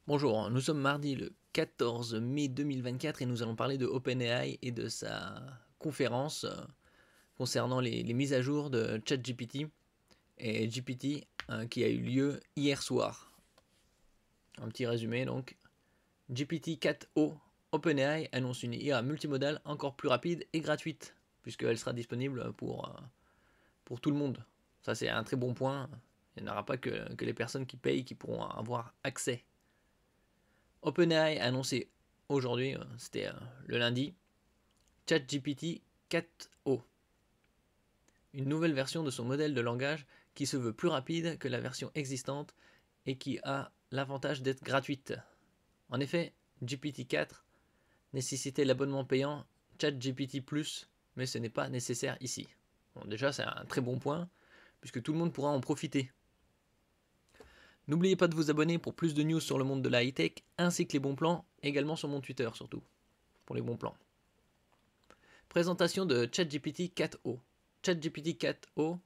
Bonjour, nous sommes mardi le 14 mai 2024 et nous allons parler de OpenAI et de sa conférence concernant les mises à jour de ChatGPT et GPT qui a eu lieu hier soir. Un petit résumé donc. GPT-4o, OpenAI annonce une IA multimodale encore plus rapide et gratuite puisqu'elle sera disponible pour tout le monde. Ça c'est un très bon point. Il n'y en aura pas que les personnes qui payent qui pourront avoir accès. OpenAI a annoncé aujourd'hui, c'était le lundi, ChatGPT 4o, une nouvelle version de son modèle de langage qui se veut plus rapide que la version existante et qui a l'avantage d'être gratuite. En effet, GPT-4 nécessitait l'abonnement payant ChatGPT Plus, mais ce n'est pas nécessaire ici. Bon, déjà, c'est un très bon point, puisque tout le monde pourra en profiter. N'oubliez pas de vous abonner pour plus de news sur le monde de la high-tech, ainsi que les bons plans, également sur mon Twitter surtout, pour les bons plans. Présentation de ChatGPT 4o. ChatGPT 4o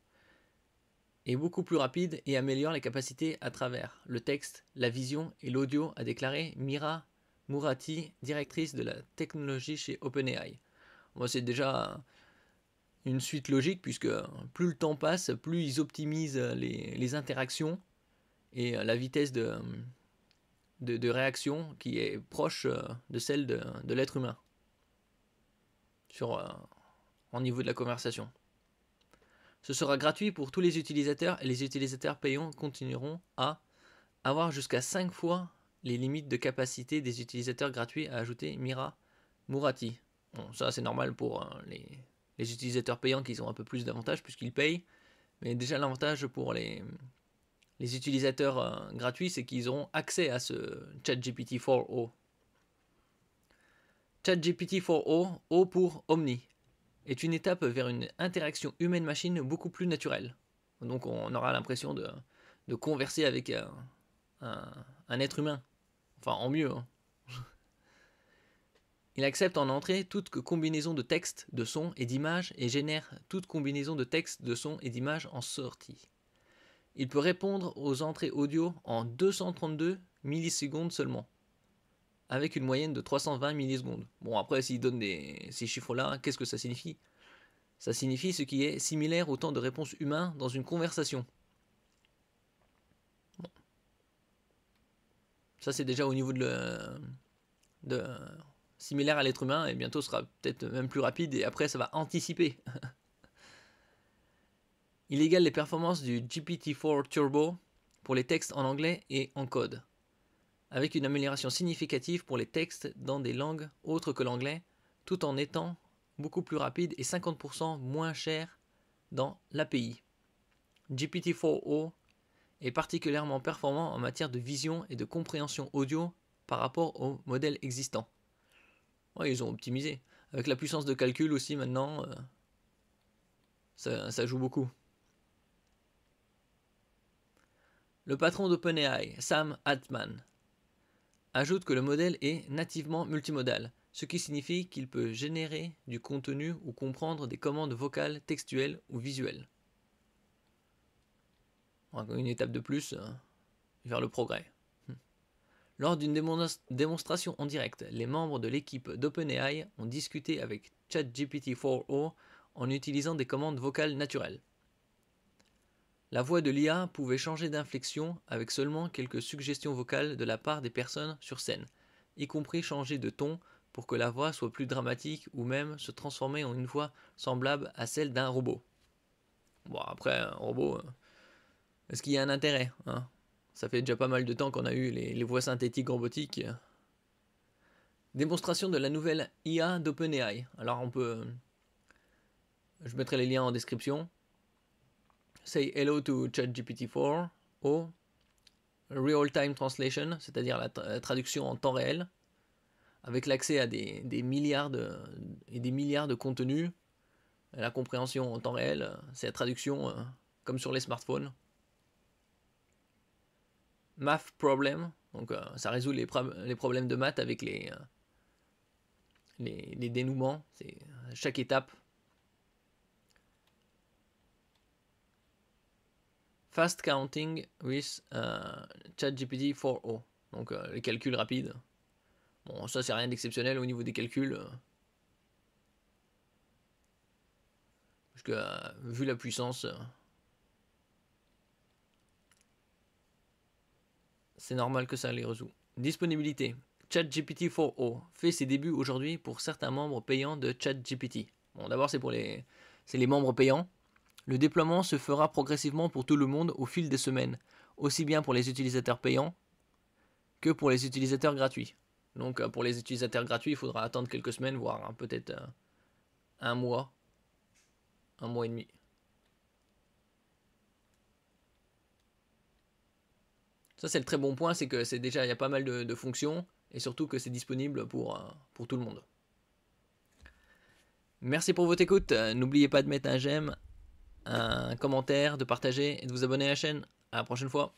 est beaucoup plus rapide et améliore les capacités à travers le texte, la vision et l'audio, a déclaré Mira Murati, directrice de la technologie chez OpenAI. Moi, c'est déjà une suite logique puisque plus le temps passe, plus ils optimisent les interactions et la vitesse de réaction qui est proche de celle de l'être humain en niveau de la conversation. Ce sera gratuit pour tous les utilisateurs et les utilisateurs payants continueront à avoir jusqu'à 5 fois les limites de capacité des utilisateurs gratuits, a ajouté Mira Murati. Bon, ça c'est normal pour les utilisateurs payants qui ont un peu plus d'avantages puisqu'ils payent, mais déjà l'avantage pour les utilisateurs gratuits, c'est qu'ils auront accès à ce ChatGPT 4o. ChatGPT 4o, O pour Omni, est une étape vers une interaction humaine-machine beaucoup plus naturelle. Donc on aura l'impression de converser avec un être humain. Enfin, en mieux. Hein. Il accepte en entrée toute combinaison de texte, de son et d'image et génère toute combinaison de texte, de son et d'image en sortie. Il peut répondre aux entrées audio en 232 millisecondes seulement, avec une moyenne de 320 millisecondes. Bon, après, s'il donne ces chiffres-là, qu'est-ce que ça signifie ? Ça signifie ce qui est similaire au temps de réponse humain dans une conversation. Bon. Ça, c'est déjà au niveau de similaire à l'être humain, et bientôt sera peut-être même plus rapide, et après, ça va anticiper. Il égale les performances du GPT-4 Turbo pour les textes en anglais et en code, avec une amélioration significative pour les textes dans des langues autres que l'anglais, tout en étant beaucoup plus rapide et 50% moins cher dans l'API. GPT-4o est particulièrement performant en matière de vision et de compréhension audio par rapport aux modèles existants. Ouais, ils ont optimisé. Avec la puissance de calcul aussi maintenant, ça joue beaucoup. Le patron d'OpenAI, Sam Altman, ajoute que le modèle est nativement multimodal, ce qui signifie qu'il peut générer du contenu ou comprendre des commandes vocales, textuelles ou visuelles. Une étape de plus vers le progrès. Lors d'une démonstration en direct, les membres de l'équipe d'OpenAI ont discuté avec ChatGPT-4o en utilisant des commandes vocales naturelles. La voix de l'IA pouvait changer d'inflexion avec seulement quelques suggestions vocales de la part des personnes sur scène, y compris changer de ton pour que la voix soit plus dramatique ou même se transformer en une voix semblable à celle d'un robot. Bon, après, un robot, est-ce qu'il y a un intérêt hein ? Ça fait déjà pas mal de temps qu'on a eu les voix synthétiques robotiques. Démonstration de la nouvelle IA d'OpenAI. Alors on peut... Je mettrai les liens en description. Say hello to ChatGPT-4 Real-time translation, c'est-à-dire la traduction en temps réel, avec l'accès à des milliards de contenus. La compréhension en temps réel, c'est la traduction comme sur les smartphones. Math problem, donc ça résout les problèmes de maths avec les dénouements, c'est chaque étape. Fast counting with ChatGPT 4o. Donc les calculs rapides. Bon, ça c'est rien d'exceptionnel au niveau des calculs. Parce que vu la puissance, c'est normal que ça les résout. Disponibilité. ChatGPT 4o fait ses débuts aujourd'hui pour certains membres payants de ChatGPT. Bon, d'abord c'est les membres payants. Le déploiement se fera progressivement pour tout le monde au fil des semaines, aussi bien pour les utilisateurs payants que pour les utilisateurs gratuits. Donc pour les utilisateurs gratuits, il faudra attendre quelques semaines, voire peut-être un mois et demi. Ça c'est le très bon point, c'est que il y a pas mal de fonctions et surtout que c'est disponible pour tout le monde. Merci pour votre écoute. N'oubliez pas de mettre un j'aime, un commentaire, de partager et de vous abonner à la chaîne. À la prochaine fois.